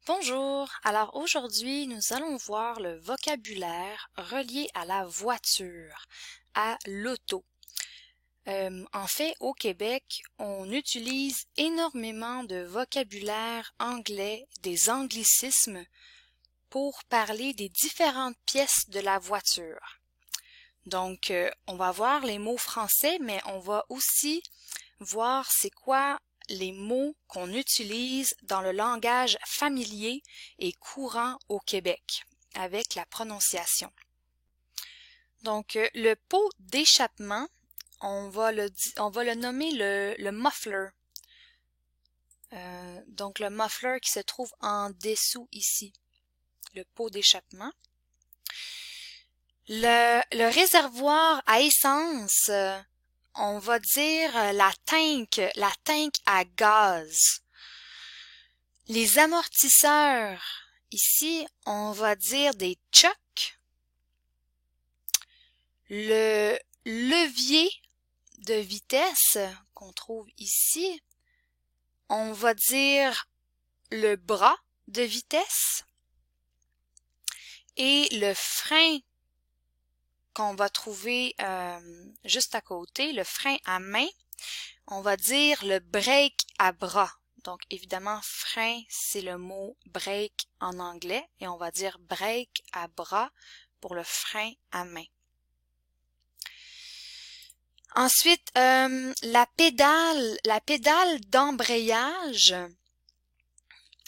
Bonjour, alors aujourd'hui nous allons voir le vocabulaire relié à la voiture, à l'auto. En fait, au Québec, on utilise énormément de vocabulaire anglais, des anglicismes, pour parler des différentes pièces de la voiture. Donc, on va voir les mots français, mais on va aussi voir c'est quoi les mots qu'on utilise dans le langage familier et courant au Québec, avec la prononciation. Donc, le pot d'échappement, on va le nommer le muffler. Donc, le muffler qui se trouve en dessous ici, le pot d'échappement. Le réservoir à essence, on va dire la tank à gaz. Les amortisseurs, ici, on va dire des chocs. Le levier de vitesse qu'on trouve ici, on va dire le bras de vitesse. Et le frein qu'on va trouver juste à côté, le frein à main, on va dire le break à bras. Donc, évidemment, frein, c'est le mot break en anglais et on va dire break à bras pour le frein à main. Ensuite, la pédale d'embrayage,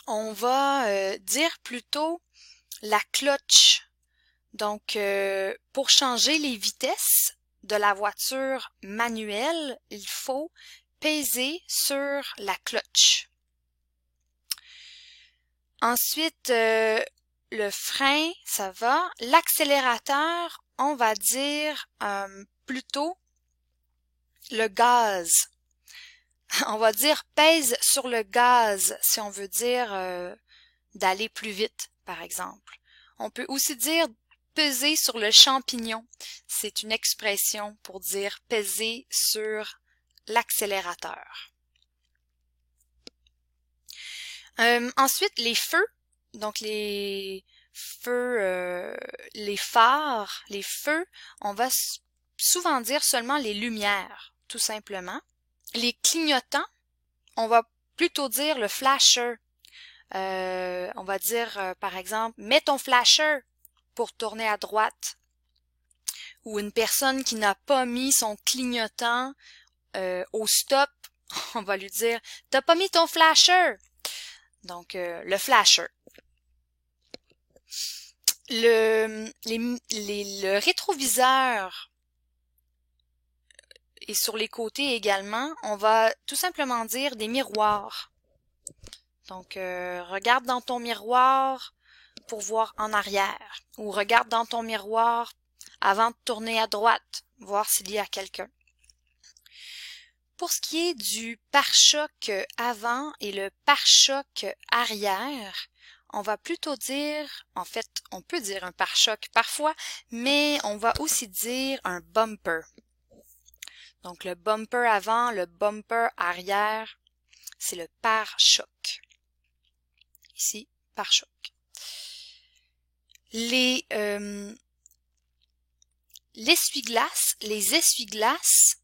on va dire plutôt la clutch. Donc, pour changer les vitesses de la voiture manuelle, il faut peser sur la clutch. Ensuite, le frein, ça va. L'accélérateur, on va dire plutôt le gaz. On va dire pèse sur le gaz si on veut dire d'aller plus vite, par exemple. On peut aussi dire peser sur le champignon. C'est une expression pour dire peser sur l'accélérateur. Ensuite, les feux. Donc, les feux, les phares, les feux, on va souvent dire seulement les lumières, tout simplement. Les clignotants, on va plutôt dire le flasher. On va dire, par exemple, mets ton flasher pour tourner à droite. Ou une personne qui n'a pas mis son clignotant au stop, on va lui dire, t'as pas mis ton flasher. Donc, le flasher. Le rétroviseur et sur les côtés également, on va tout simplement dire des miroirs. Donc, regarde dans ton miroir pour voir en arrière. Ou regarde dans ton miroir avant de tourner à droite, voir s'il y a quelqu'un. Pour ce qui est du pare-choc avant et le pare-choc arrière, on va plutôt dire, en fait, on peut dire un pare-choc parfois, mais on va aussi dire un bumper. Donc, le bumper avant, le bumper arrière, c'est le pare-choc. Ici, pare-choc. Les essuie-glaces,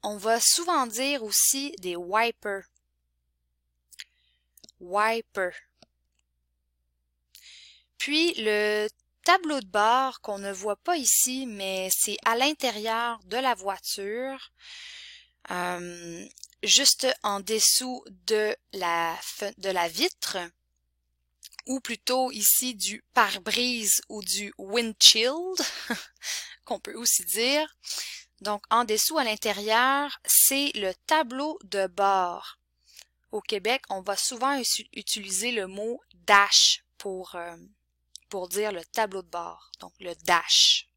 on va souvent dire aussi des wipers. Wiper. Puis le tableau de bord qu'on ne voit pas ici, mais c'est à l'intérieur de la voiture, juste en dessous de la vitre, ou plutôt ici du pare-brise ou du windshield, qu'on peut aussi dire. Donc, en dessous, à l'intérieur, c'est le tableau de bord. Au Québec, on va souvent utiliser le mot dash pour dire le tableau de bord, donc le dash.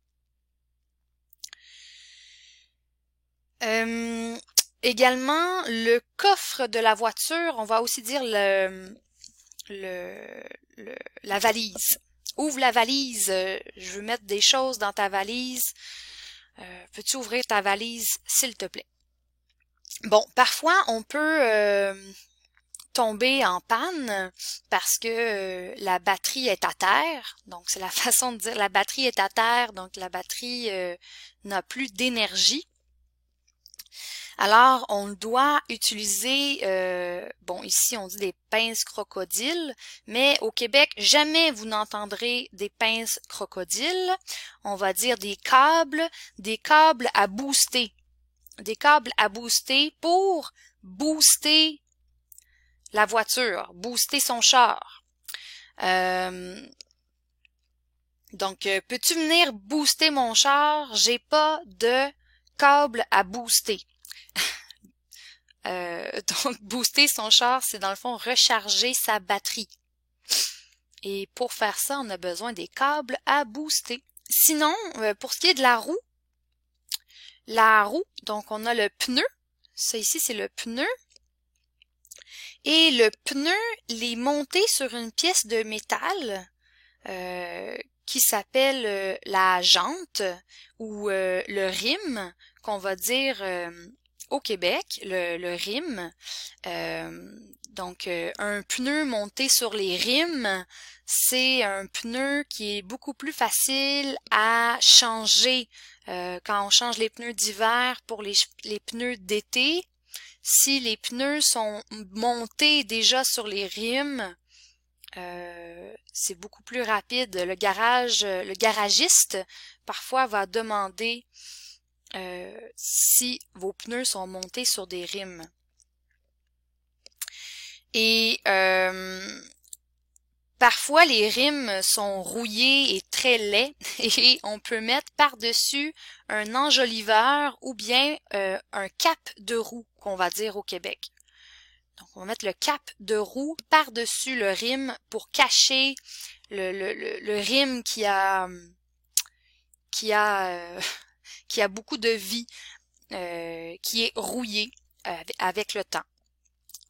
Également, le coffre de la voiture, on va aussi dire la valise. Ouvre la valise, je veux mettre des choses dans ta valise. Peux-tu ouvrir ta valise, s'il te plaît? Bon, parfois, on peut tomber en panne parce que la batterie est à terre. Donc, c'est la façon de dire la batterie est à terre, donc la batterie n'a plus d'énergie. Alors, on doit utiliser, bon, ici on dit des pinces crocodiles, mais au Québec, jamais vous n'entendrez des pinces crocodiles. On va dire des câbles à booster. Des câbles à booster pour booster la voiture, booster son char. Donc, peux-tu venir booster mon char? J'ai pas de câble à booster. Donc, booster son char, c'est dans le fond recharger sa batterie. Et pour faire ça, on a besoin des câbles à booster. Sinon, pour ce qui est de la roue, donc on a le pneu. Ça ici, c'est le pneu. Et le pneu, il est monté sur une pièce de métal qui s'appelle la jante ou le rim, qu'on va dire au Québec, le rim. Donc, un pneu monté sur les rimes, c'est un pneu qui est beaucoup plus facile à changer quand on change les pneus d'hiver pour les pneus d'été. Si les pneus sont montés déjà sur les rimes, c'est beaucoup plus rapide. Le garagiste, parfois, va demander si vos pneus sont montés sur des rimes. Et parfois, les rimes sont rouillés et très laids et on peut mettre par-dessus un enjoliveur ou bien un cap de roue, qu'on va dire au Québec. Donc, on va mettre le cap de roue par-dessus le rim pour cacher le rim qui a beaucoup de vie, qui est rouillé avec le temps.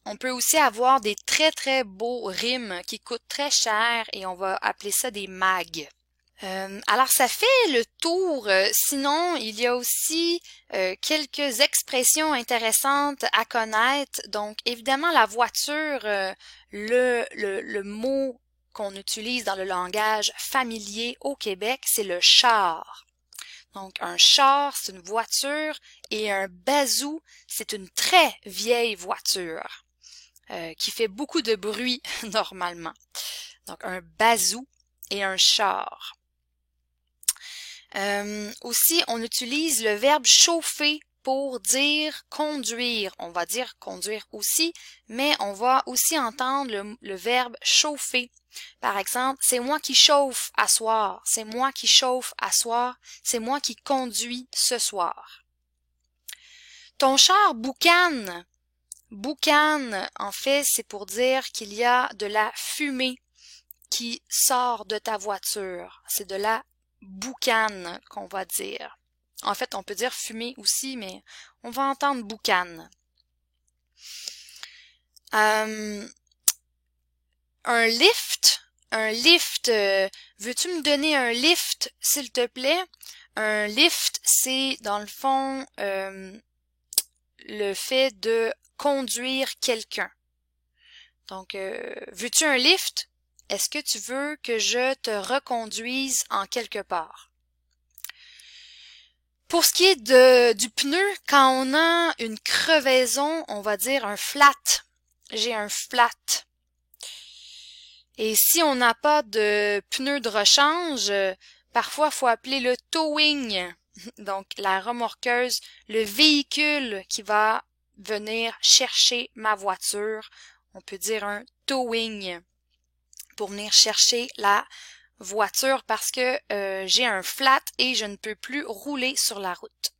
On peut aussi avoir des très très beaux rims qui coûtent très cher et on va appeler ça des mags. Alors ça fait le tour. Sinon, il y a aussi quelques expressions intéressantes à connaître. Donc, évidemment, la voiture, le mot qu'on utilise dans le langage familier au Québec, c'est le char. Donc, un char, c'est une voiture et un bazou, c'est une très vieille voiture qui fait beaucoup de bruit normalement. Donc, un bazou et un char. Aussi, on utilise le verbe chauffer pour dire conduire. On va dire conduire aussi, mais on va aussi entendre le verbe chauffer. Par exemple, c'est moi qui chauffe à soir. C'est moi qui chauffe à soir. C'est moi qui conduis ce soir. Ton char boucane. Boucane, en fait, c'est pour dire qu'il y a de la fumée qui sort de ta voiture. C'est de la boucane qu'on va dire. En fait, on peut dire fumée aussi, mais on va entendre boucane. Un lift. Veux-tu me donner un lift, s'il te plaît? Un lift, c'est dans le fond le fait de conduire quelqu'un. Donc, veux-tu un lift? Est-ce que tu veux que je te reconduise en quelque part? Pour ce qui est du pneu, quand on a une crevaison, on va dire un flat. J'ai un flat. Et si on n'a pas de pneu de rechange, parfois il faut appeler le towing. Donc la remorqueuse, le véhicule qui va venir chercher ma voiture. On peut dire un towing pour venir chercher la voiture parce que j'ai un flat et je ne peux plus rouler sur la route.